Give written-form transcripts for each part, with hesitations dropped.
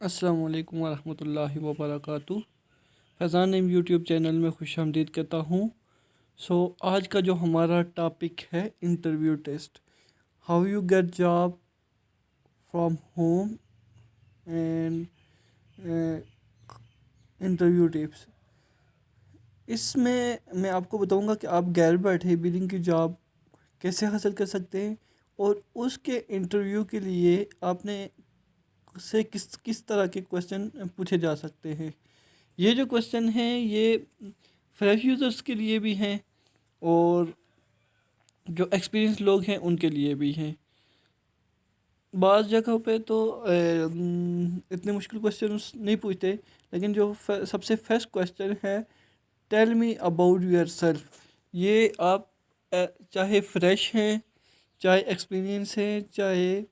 अस्सलाम वालेकुम वरहमतुल्लाहि वबरकातुह। फैज़ान नेम यूट्यूब चैनल में खुश आमदीद कहता हूँ। आज का जो हमारा टॉपिक है interview test, how you get job from home and interview tips. इसमें मैं आपको बताऊंगा कि आप घर बैठे बिलिंग की जॉब कैसे हासिल कर सकते हैं और उसके इंटरव्यू के लिए आपने से किस किस तरह के क्वेश्चन पूछे जा सकते हैं। ये जो क्वेश्चन हैं ये फ्रेश यूज़र्स के लिए भी हैं और जो एक्सपीरियंस लोग हैं उनके लिए भी हैं। बाज़ जगहों पे तो इतने मुश्किल क्वेश्चंस नहीं पूछते, लेकिन जो सबसे फर्स्ट क्वेश्चन है, tell me about yourself. ये आप चाहे फ्रेश हैं, चाहे एक्सपीरियंस है, चाहे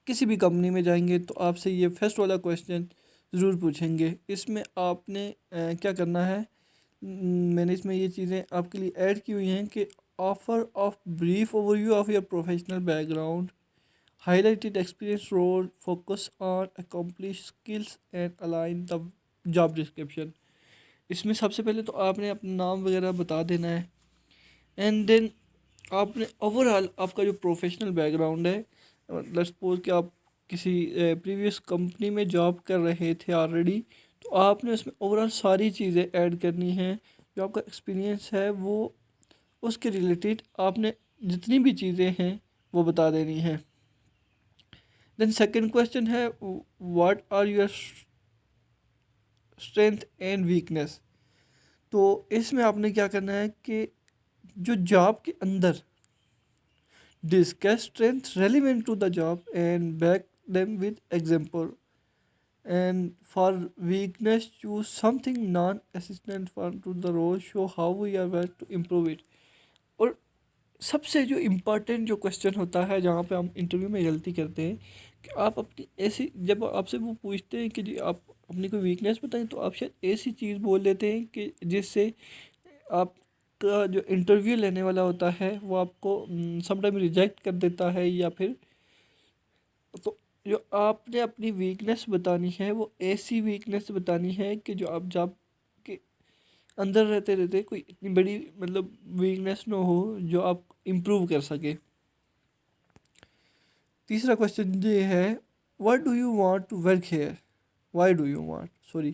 किसी भी कंपनी में जाएंगे तो आपसे ये फर्स्ट वाला क्वेश्चन ज़रूर पूछेंगे। इसमें आपने क्या करना है, मैंने इसमें ये चीज़ें आपके लिए ऐड की हुई हैं कि offer of brief overview of your professional background, highlighted experience role, focus on accomplish skills and align the job description. इसमें सबसे पहले तो आपने अपना नाम वगैरह बता देना है एंड देन आपने ओवरऑल आपका जो प्रोफेशनल बैकग्राउंड है, लेट्स सपोज कि आप किसी प्रीवियस कंपनी में जॉब कर रहे थे ऑलरेडी, तो आपने उसमें ओवरऑल सारी चीज़ें ऐड करनी हैं। जो आपका एक्सपीरियंस है वो उसके रिलेटेड आपने जितनी भी चीज़ें हैं वो बता देनी है। देन सेकंड क्वेश्चन है, what are your strength and weakness. तो इसमें आपने क्या करना है कि जो जॉब के अंदर discuss strengths relevant to the job and back them with example, and for weakness choose something non-assistant for to the role, show how we are well to improve it। और सबसे जो इम्पोर्टेंट जो question होता है जहाँ पे हम interview में गलती करते हैं कि आप अपनी ऐसी, जब आपसे वो पूछते हैं कि जी आप अपनी कोई वीकनेस बताएं, तो आप शायद ऐसी चीज़ बोल देते हैं कि जिससे आपका जो इंटरव्यू लेने वाला होता है वो आपको समटाइम रिजेक्ट कर देता है, या फिर तो जो आपने अपनी वीकनेस बतानी है वो ऐसी वीकनेस बतानी है कि जो आप जॉब के अंदर रहते रहते कोई इतनी बड़ी मतलब वीकनेस ना हो जो आप इम्प्रूव कर सके। तीसरा क्वेश्चन ये है, what do you want to work here, why do you want, sorry,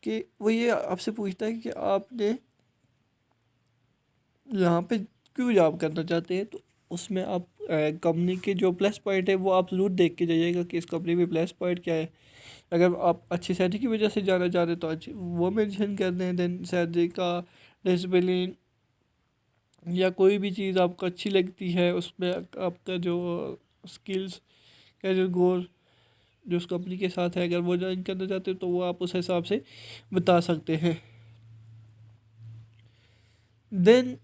कि वो ये आपसे पूछता है कि आपने यहाँ पे क्यों जॉब करना चाहते हैं। तो उसमें आप कंपनी के जो प्लस पॉइंट है वो आप ज़रूर देख के जाइएगा कि इस कंपनी में प्लस पॉइंट क्या है। अगर आप अच्छी सैलरी की वजह से जाना चाह रहे हैं तो अच्छी वो मेंशन कर दें। देन सैलरी का, डिसिप्लिन या कोई भी चीज़ आपको अच्छी लगती है, उसमें आपका जो स्किल्स, कैरियर गोल जो उस कंपनी के साथ है, अगर वो ज्वाइन करना चाहते हो तो वो आप उस हिसाब से बता सकते हैं। देन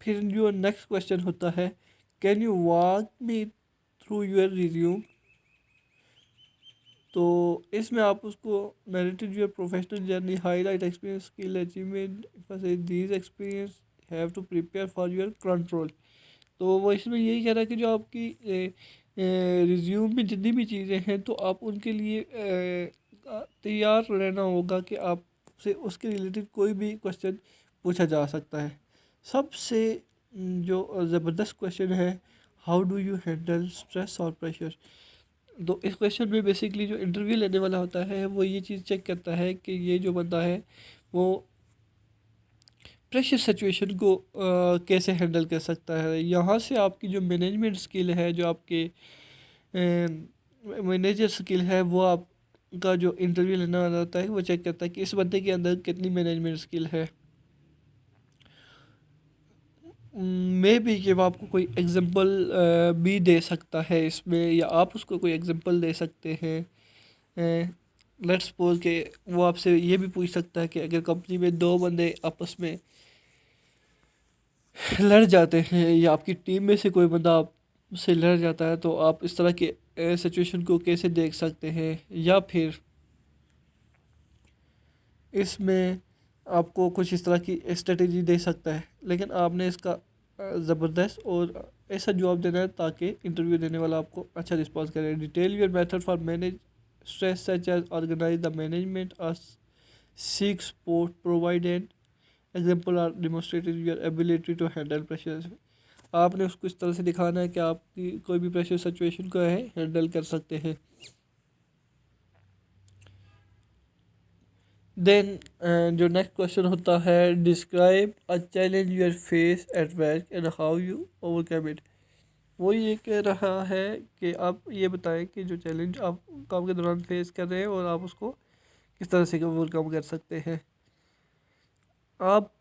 फिर जो नेक्स्ट क्वेश्चन होता है, can you walk me through your resume. तो इसमें आप उसको narrated your professional journey, highlight experience, skill, achievement, these experience have to prepare for your control. तो वो इसमें यही कह रहा है कि जो आपकी रिज्यूम में जितनी भी चीज़ें हैं तो आप उनके लिए तैयार रहना होगा कि आपसे उसके रिलेटेड कोई भी क्वेश्चन पूछा जा सकता है। सबसे जो ज़बरदस्त क्वेश्चन है, how do you handle stress और प्रेशर। तो इस क्वेश्चन में बेसिकली जो इंटरव्यू लेने वाला होता है वो ये चीज़ चेक करता है कि ये जो बंदा है वो प्रेशर सिचुएशन को कैसे हैंडल कर सकता है। यहाँ से आपकी जो मैनेजमेंट स्किल है, जो आपके मैनेजर स्किल है, वो आपका जो इंटरव्यू लेने वाला होता है वो चेक करता है कि इस बंदे के अंदर कितनी मैनेजमेंट स्किल है। मे बी कि वो आपको कोई एग्जांपल भी दे सकता है इसमें, या आप उसको कोई एग्जांपल दे सकते हैं। लेट्स सपोज कि वो आपसे ये भी पूछ सकता है कि अगर कंपनी में दो बंदे आपस में लड़ जाते हैं या आपकी टीम में से कोई बंदा आपसे लड़ जाता है तो आप इस तरह के सिचुएशन को कैसे देख सकते हैं। या फिर इसमें आपको कुछ इस तरह की स्ट्रेटेजी दे सकता है, लेकिन आपने इसका ज़बरदस्त और ऐसा जवाब देना है ताकि इंटरव्यू देने वाला आपको अच्छा रिस्पॉन्स करे। Detail your method for manage stress such as organise the management और seek support provide and example are demonstrated your ability to handle pressure. आपने उसको इस तरह से दिखाना है कि आप कोई भी प्रेशर सिचुएशन को है हैंडल कर सकते हैं। देन जो नेक्स्ट क्वेश्चन होता है, describe a challenge your face at work and how you overcome it. वो ये कह रहा है कि आप ये बताएं कि जो चैलेंज आप काम के दौरान फेस कर रहे हैं और आप उसको किस तरह से ओवरकम कर सकते हैं। आप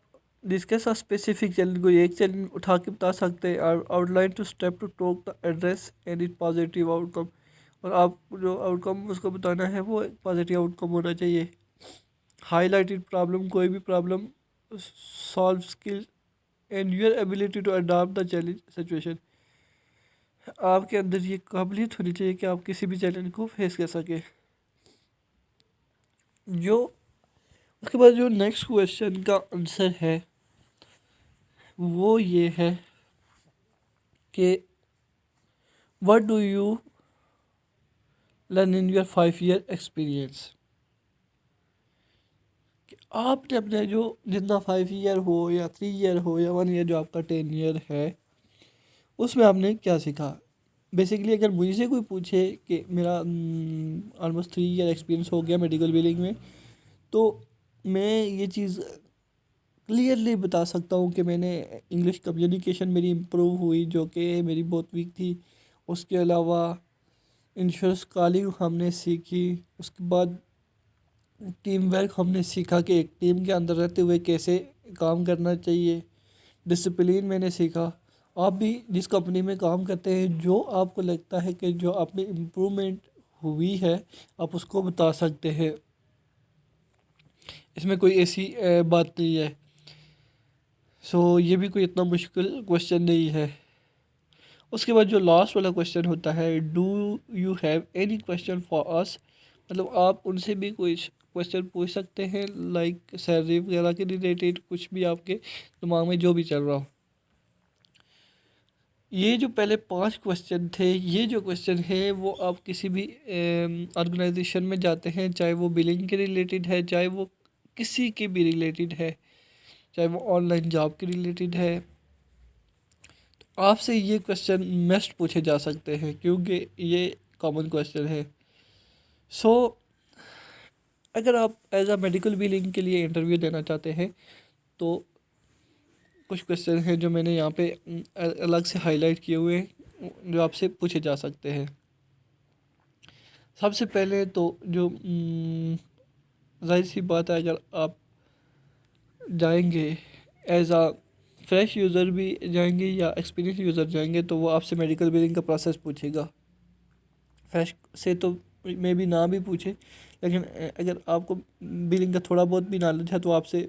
डिस्कस अ स्पेसिफिक चैलेंज, कोई एक चैलेंज उठा के बता सकते हैं। Outline to step to talk the address and it positive outcome, और आप जो आउटकम उसको बताना है वो एक पॉजिटिव आउटकम होना चाहिए। हाईलाइटेड प्रॉब्लम, कोई भी problem solve skill and your ability to adapt the challenge situation. आपके अंदर ये काबिलियत होनी चाहिए कि आप किसी भी चैलेंज को फेस कर सकें। जो उसके बाद जो नेक्स्ट क्वेश्चन का आंसर है वो ये है कि what do you learn in your 5 year experience. आपने अपने जो जितना 5 ईयर हो या 3 ईयर हो या 1 ईयर जो आपका 10 ईयर है उसमें आपने क्या सीखा। बेसिकली अगर मुझसे कोई पूछे कि मेरा ऑलमोस्ट 3 ईयर एक्सपीरियंस हो गया मेडिकल बिलिंग में, तो मैं ये चीज़ क्लियरली बता सकता हूँ कि मैंने इंग्लिश कम्युनिकेशन मेरी इम्प्रूव हुई जो कि मेरी बहुत वीक थी। उसके अलावा इंश्योरेंस कॉलिंग हमने सीखी। उसके बाद टीम वर्क हमने सीखा कि एक टीम के अंदर रहते हुए कैसे काम करना चाहिए। डिसिप्लिन मैंने सीखा। आप भी जिस कंपनी में काम करते हैं जो आपको लगता है कि जो आप में इम्प्रूवमेंट हुई है आप उसको बता सकते हैं, इसमें कोई ऐसी बात नहीं है। सो ये भी कोई इतना मुश्किल क्वेश्चन नहीं है। उसके बाद जो लास्ट वाला क्वेश्चन होता है, do you have any question for us, मतलब आप उनसे भी कोई क्वेश्चन पूछ सकते हैं, लाइक सैलरी वगैरह के रिलेटेड, कुछ भी आपके दिमाग में जो भी चल रहा हो। ये जो पहले 5 क्वेश्चन थे, ये जो क्वेश्चन है वो आप किसी भी ऑर्गेनाइजेशन में जाते हैं, चाहे वो बिलिंग के रिलेटेड है, चाहे वो किसी के भी रिलेटेड है, चाहे वो ऑनलाइन जॉब के रिलेटेड है, तो आपसे ये क्वेश्चन मस्ट पूछे जा सकते हैं क्योंकि ये कॉमन क्वेश्चन है। सो अगर आप एज अ मेडिकल बिलिंग के लिए इंटरव्यू देना चाहते हैं तो कुछ क्वेश्चन हैं जो मैंने यहाँ पे अलग से हाईलाइट किए हुए हैं जो आपसे पूछे जा सकते हैं। सबसे पहले तो जो जाहिर सी बात है, अगर आप जाएंगे एज आ फ्रेश यूज़र भी जाएंगे या एक्सपीरियंस यूज़र जाएंगे तो वो आपसे मेडिकल बिलिंग का प्रोसेस पूछेगा। फ्रेश से तो मे भी ना भी पूछे, लेकिन अगर आपको बिलिंग का थोड़ा बहुत भी नॉलेज है तो आपसे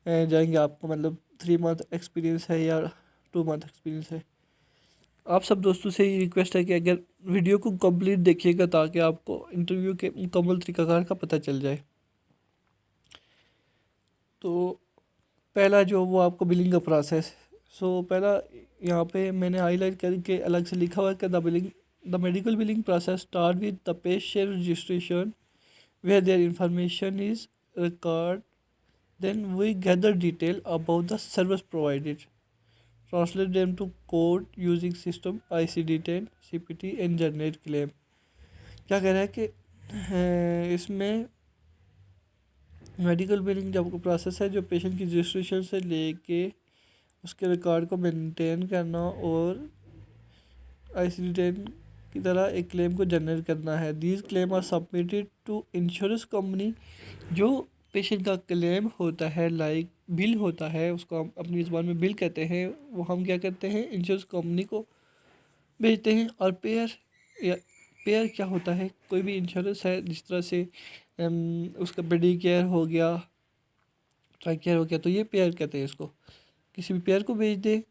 जाएंगे। आपको मतलब 3 मंथ एक्सपीरियंस है या 2 मंथ एक्सपीरियंस है। आप सब दोस्तों से ये रिक्वेस्ट है कि अगर वीडियो को कंप्लीट देखिएगा ताकि आपको इंटरव्यू के मुकम्मल तरीक़ाकार का पता चल जाए। तो पहला जो वो आपको बिलिंग का प्रोसेस, सो पहला यहाँ पे मैंने हाईलाइट करके अलग से लिखा हुआ है कि the medical billing process start with the patient registration where their information is record, then we gather detail about the service provided, translate them to code using system ICD-10 CPT and generate claim। क्या कह रहा है कि इसमें medical billing जब process है जो patient की रजिस्ट्रेशन से लेके उसके रिकॉर्ड को मेंटेन करना और ICD-10 की तरह एक क्लेम को जनरेट करना है। These claim are submitted to insurance company. जो पेशेंट का क्लेम होता है लाइक बिल होता है उसको हम अपनी ज़बान में बिल कहते हैं, वो हम क्या करते हैं इंश्योरेंस कंपनी को भेजते हैं। और पेयर या पेयर क्या होता है, कोई भी इंश्योरेंस है जिस तरह से उसका मेडी केयर हो गया, ट्राई केयर हो गया, तो ये पेयर कहते हैं इसको। किसी भी पेयर को भेज दे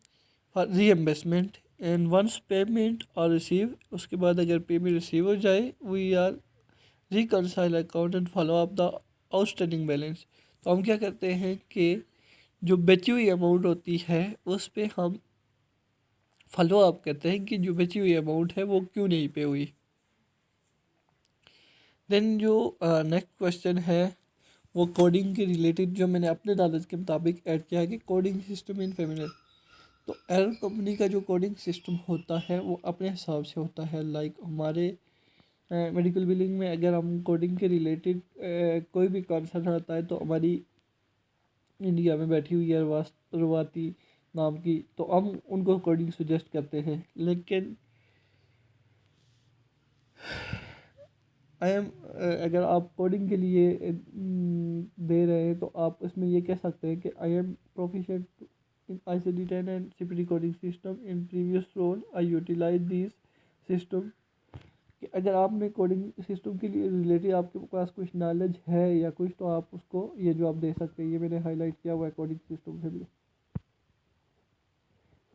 for reimbursement and once payment और रिसीव, उसके बाद अगर पेमेंट रिसीव हो जाए we are reconcile account and follow up the outstanding balance. तो हम क्या करते हैं कि जो बची हुई अमाउंट होती है उस पर हम फॉलो अप करते हैं कि जो बची हुई अमाउंट है वो क्यों नहीं पे हुई। देन जो नेक्स्ट क्वेश्चन है वो कोडिंग के रिलेटेड, जो मैंने अपने नॉलेज के मुताबिक ऐड किया है कि कोडिंग सिस्टम इन फेमिनिन। तो एरर कंपनी का जो कोडिंग सिस्टम होता है वो अपने हिसाब से होता है। लाइक हमारे मेडिकल बिलिंग में अगर हम कोडिंग के रिलेटेड कोई भी कॉन्सर्न आता है, तो हमारी इंडिया में बैठी हुई है रवाती नाम की, तो हम उनको कोडिंग सजेस्ट करते हैं। लेकिन आई एम अगर आप कोडिंग के लिए दे रहे हैं, तो आप उसमें ये कह सकते हैं कि I am proficient in ICD-10 and CPT coding system. In previous role I utilize this system. कि अगर आपने कोडिंग सिस्टम के लिए रिलेटेड आपके पास कुछ नॉलेज है या कुछ, तो आप उसको ये जवाब दे सकते हैं। ये मैंने हाईलाइट किया हुआ है कोडिंग सिस्टम के लिए।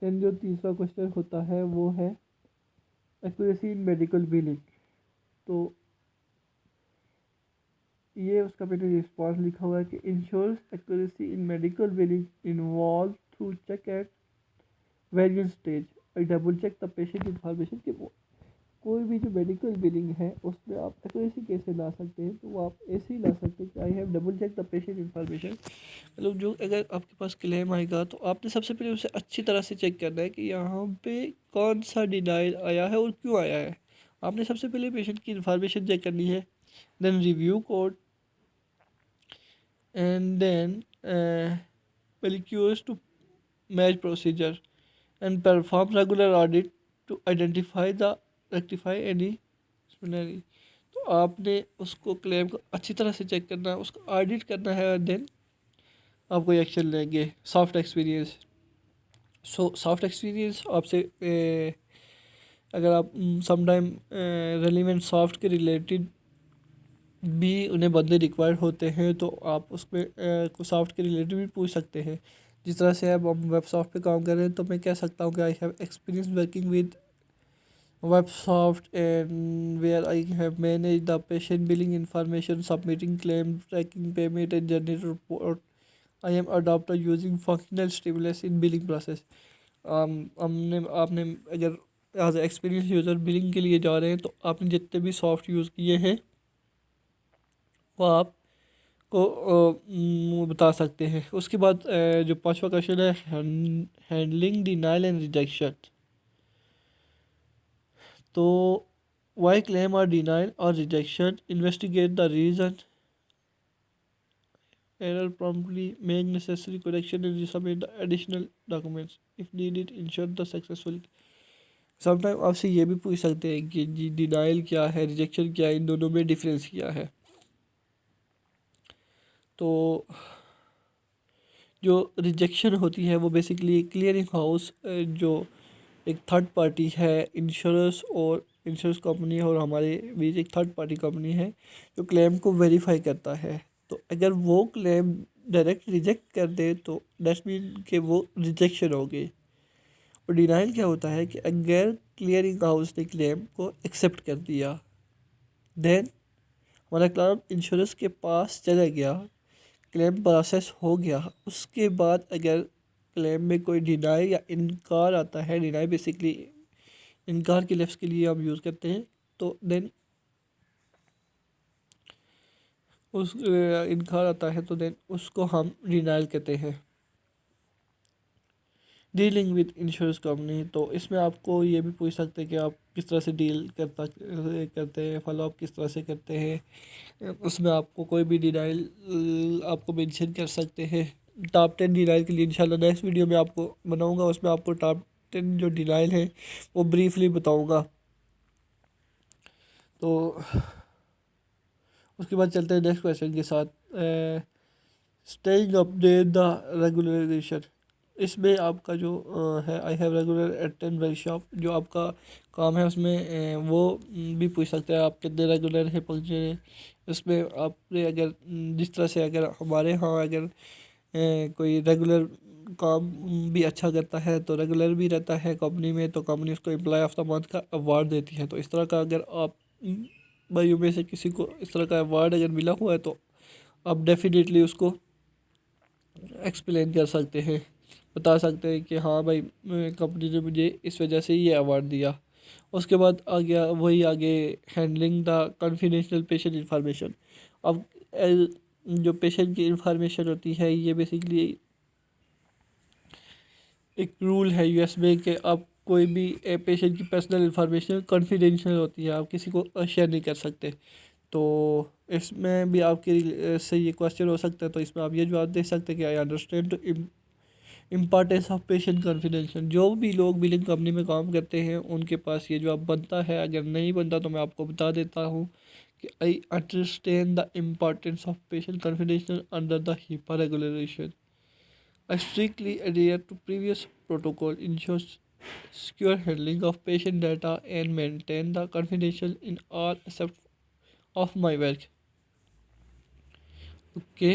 देन जो तीसरा क्वेश्चन होता है वो है एक्यूरेसी इन मेडिकल बिलिंग। तो ये उसका मैंने रिस्पॉन्स लिखा हुआ है कि ensures accuracy in medical billing involve through check at various stage और double check the patient information. कि वो कोई भी जो मेडिकल बिलिंग है उसमें आप एक्यूरेसी कैसे ला सकते हैं, तो वो आप ऐसे ही ला सकते हैं कि I have double check the patient information. मतलब जो अगर आपके पास क्लेम आएगा, तो आपने सबसे पहले उसे अच्छी तरह से चेक करना है कि यहाँ पे कौन सा डिनाइल आया है और क्यों आया है। आपने सबसे पहले पेशेंट की इंफॉर्मेशन चेक करनी है। Then review code and then request to match procedure and perform regular audit to identify the rectify any disciplinary। तो आपने उसको क्लेम को अच्छी तरह से चेक करना है, उसको ऑडिट करना है और देन आप कोई एक्शन लेंगे। Soft experience. सॉफ्ट एक्सपीरियंस आपसे अगर आप समटाइम रेलिवेंट सॉफ्ट के रिलेटेड भी उन्हें बंदे रिक्वायर्ड होते हैं, तो आप उसमें कुछ सॉफ्ट के रिलेटेड भी पूछ सकते हैं। जिस तरह से अब हम वेब सॉफ्ट पे काम कर रहे हैं, तो मैं कह सकता हूँ कि I have experience working with web soft and ware I have manage the patient billing information, submitting claim, tracking payment and generate report. I am adopter using functional stimulus in billing process. हमने आपने अगर as experience user billing के लिए जा रहे हैं, तो आपने जितने भी सॉफ्ट यूज़ किए हैं वो आप को बता सकते हैं। उसके बाद जो पांचवा क्वेश्चन है हैंडलिंग डिनाइल एंड रिजेक्शन। तो वाई क्लेम आर डिनाइल और rejection, investigate the reason, error promptly, make necessary correction and submit the additional documents if needed, ensure the successful. Sometime आपसे ये भी पूछ सकते हैं कि जी डिनाइल क्या है, रिजेक्शन क्या है, इन दोनों में डिफरेंस क्या है। तो जो रिजेक्शन होती है वो बेसिकली क्लियरिंग हाउस, जो एक थर्ड पार्टी है, इंश्योरेंस और इंश्योरेंस कंपनी और हमारे बीच एक थर्ड पार्टी कंपनी है जो क्लेम को वेरीफाई करता है। तो अगर वो क्लेम डायरेक्ट रिजेक्ट कर दे, तो दैट्स मीन कि वो रिजेक्शन हो गई। और डिनाइल क्या होता है कि अगर क्लियरिंग हाउस ने क्लेम को एक्सेप्ट कर दिया, देन हमारा क्लेम इंश्योरेंस के पास चला गया, क्लेम प्रोसेस हो गया। उसके बाद अगर क्लेम में कोई डिनाई या इनकार आता है, डिनाई बेसिकली इनकार के लफ्ज़ के लिए हम यूज़ करते हैं, तो देन उस इनकार आता है तो देन उसको हम डिनाइल कहते हैं। डीलिंग विद इंश्योरेंस कंपनी, तो इसमें आपको ये भी पूछ सकते हैं कि आप किस तरह से डील करते हैं, फॉलो अप किस तरह से करते हैं। उसमें आपको कोई भी डिनाइल आपको मेंशन कर सकते हैं। टॉप 10 डिनाइल के लिए इंशाल्लाह नेक्स्ट वीडियो में आपको बनाऊंगा, उसमें आपको टॉप 10 जो डिनाइल है वो ब्रीफली बताऊंगा। तो उसके बाद चलते हैं नेक्स्ट क्वेश्चन के साथ। Staying update the regulation. इसमें आपका जो है I have regular attend workshop, जो आपका काम है उसमें वो भी पूछ सकते हैं आप कितने रेगुलर है पहुँचे हैं। उसमें आपने अगर जिस तरह से अगर हमारे यहाँ अगर कोई रेगुलर काम भी अच्छा करता है तो रेगुलर भी रहता है कंपनी में, तो कंपनी उसको एम्प्लॉय ऑफ द मंथ का अवार्ड देती है। तो इस तरह का अगर आप भाइयों में से किसी को इस तरह का अवार्ड अगर मिला हुआ है, तो आप डेफिनेटली उसको एक्सप्लेन कर सकते हैं। बता सकते हैं कि हाँ भाई कंपनी ने मुझे इस वजह से ये अवार्ड दिया। उसके बाद आ गया वही आगे handling the confidential patient information. अब जो पेशेंट की इंफॉर्मेशन होती है ये बेसिकली एक रूल है यूएस में कि आप कोई भी पेशेंट की पर्सनल इंफॉर्मेशन कॉन्फिडेंशियल होती है, आप किसी को शेयर नहीं कर सकते। तो इसमें भी आपके से ये क्वेश्चन हो सकता है, तो इसमें आप ये जवाब दे सकते हैं कि I understand to importance of patient confidential. जो भी लोग बिलिंग कंपनी में काम करते हैं उनके पास ये जवाब बनता है। अगर नहीं बनता तो मैं आपको बता देता हूँ कि I understand the importance of patient confidential under the HIPAA regulation. I strictly adhere to previous protocol, ensures secure handling of patient data and maintain the confidential in all aspects of my work. Okay,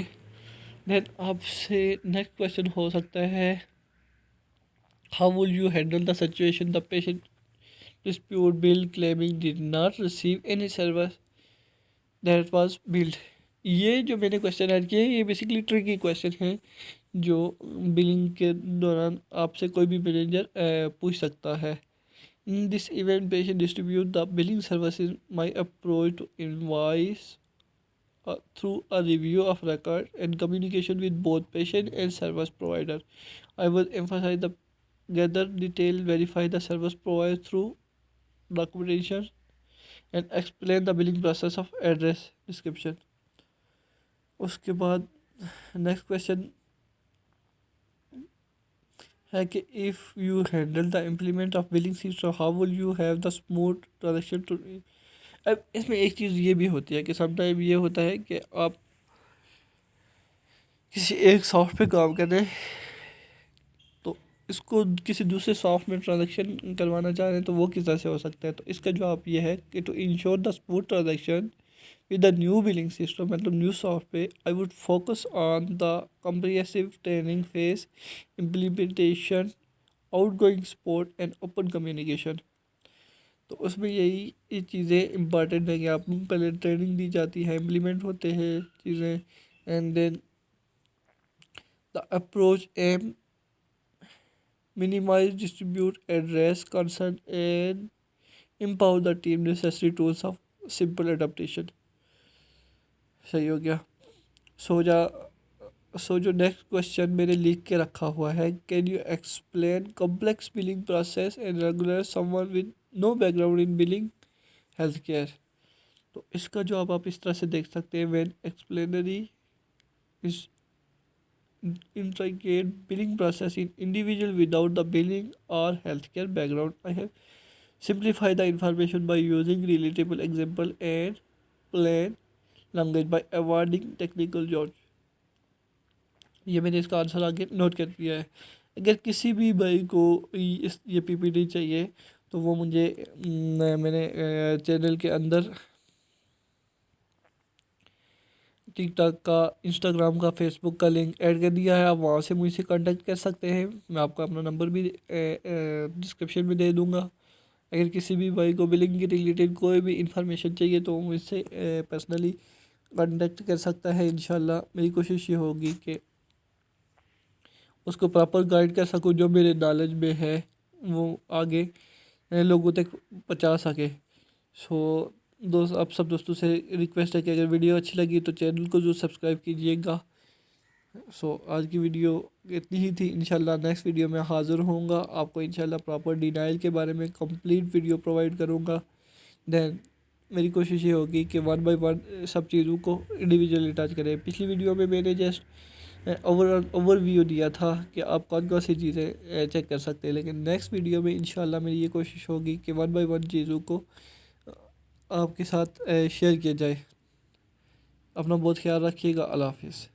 then आपसे next question हो सकता है how will you handle the situation the patient dispute bill claiming did not receive any service that was billed। ये जो मैंने question add किया है ये बेसिकली ट्रिकी क्वेश्चन है जो बिलिंग के दौरान आपसे कोई भी मैनेजर पूछ सकता है। In this event patient distribute the billing services my approach to invoice through a review of record and communication with both patient and service provider. I will emphasize the gather detail, verify the service provider through documentation and explain the billing process of address description। उसके बाद next question है कि if you handle the implement of billing system how will you have the smooth transaction to. अब इसमें एक चीज़ ये भी होती है कि समटाइम ये होता है कि आप किसी एक सॉफ्ट पे काम कर रहे हैं तो इसको किसी दूसरे सॉफ्ट में ट्रांजेक्शन करवाना चाह रहे हैं तो वो किस तरह से हो सकता है। तो इसका जवाब ये है कि to ensure the smooth transaction with the new billing system मतलब new software I would focus on the comprehensive training phase, implementation, outgoing support and open communication। तो उसमें यही ये चीज़ें इम्पॉर्टेंट है कि आप पहले ट्रेनिंग दी जाती है, इम्प्लीमेंट होते हैं चीज़ें, and then the approach am minimize distribute address concern and empower the team necessary tools of simple adaptation. सही हो गया। जो नेक्स्ट क्वेश्चन मैंने लिख के रखा हुआ है, can you explain complex billing process and regular someone with no background in billing health care. तो इसका जवाब आप इस तरह से देख सकते हैं, when explanatory is intricate billing process in individual without the billing or healthcare background. I have simplified the information by using relatable example and plain language by avoiding technical jargon। ये मैंने इसका आंसर आगे note कर दिया है। अगर किसी भी भाई को ये पीपीटी चाहिए तो वो मुझे मैंने चैनल के अंदर टिकटॉक का, इंस्टाग्राम का, फेसबुक का लिंक ऐड कर दिया है, आप वहाँ से मुझसे कांटेक्ट कर सकते हैं। मैं आपको अपना नंबर भी डिस्क्रिप्शन में दे दूँगा। अगर किसी भी भाई को बिलिंग के रिलेटेड कोई भी इंफॉर्मेशन चाहिए तो मुझसे पर्सनली कांटेक्ट कर सकता है। इंशाल्लाह मेरी कोशिश ये होगी कि उसको प्रॉपर गाइड कर सकूँ, जो मेरे नॉलेज में है वो आगे लोगों तक पहुँचा सके। सो दोस्त, आप सब दोस्तों से रिक्वेस्ट है कि अगर वीडियो अच्छी लगी तो चैनल को जो सब्सक्राइब कीजिएगा। आज की वीडियो इतनी ही थी। इंशाल्लाह नेक्स्ट वीडियो में हाज़िर होऊंगा, आपको इंशाल्लाह प्रॉपर डिनाइल के बारे में कंप्लीट वीडियो प्रोवाइड करूंगा। देन मेरी कोशिश ये होगी कि वन बाय वन सब चीज़ों को इंडिविजुअली टच करें। पिछली वीडियो में मैंने जस्ट ओवरव्यू दिया था कि आप कौन कौन सी चीज़ें चेक कर सकते हैं, लेकिन नेक्स्ट वीडियो में इंशाल्लाह मेरी ये कोशिश होगी कि वन बाय वन चीज़ों को आपके साथ शेयर किया जाए। अपना बहुत ख्याल रखिएगा। अल्लाह हाफिज़।